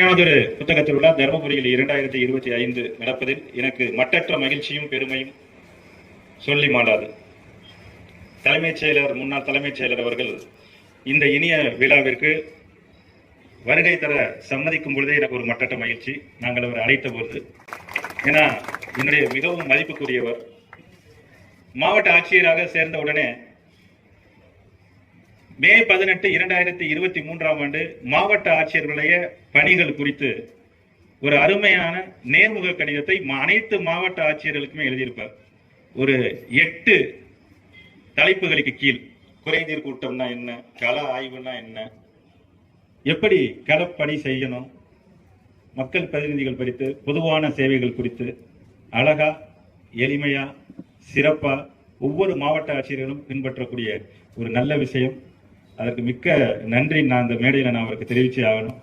ஒரு புத்தக திருவிழா தர்மபுரியில் 2025 நடப்பதில் எனக்கு மட்டற்ற மகிழ்ச்சியும் பெருமையும் சொல்லி மாட்டாது. முன்னாள் தலைமைச் செயலர் அவர்கள் இந்த இனிய விழாவிற்கு வருகை தர சம்மதிக்கும் பொழுதே எனக்கு ஒரு மட்டற்ற மகிழ்ச்சி. நாங்கள் அவர் அழைத்த போது, ஏன்னா என்னுடைய மிகவும் மதிப்புக்குரியவர். மாவட்ட ஆட்சியராக சேர்ந்த உடனே மே 18, 2023 மாவட்ட ஆட்சியர்களுடைய பணிகள் குறித்து ஒரு அருமையான நேர்முக கடிதத்தை அனைத்து மாவட்ட ஆட்சியர்களுக்குமே எழுதியிருப்பார். ஒரு 8 தலைப்புகளுக்கு கீழ் குறைதீர் கூட்டம்னா என்ன, கள ஆய்வுனா என்ன, எப்படி களப்பணி செய்யணும், மக்கள் பிரதிநிதிகள் குறித்து, பொதுவான சேவைகள் குறித்து அழகா, எளிமையா, சிறப்பா ஒவ்வொரு மாவட்ட ஆட்சியர்களும் பின்பற்றக்கூடிய ஒரு நல்ல விஷயம். அதற்கு மிக்க நன்றி நான் இந்த மேடையில் அவருக்கு தெரிவிச்சே ஆகணும்.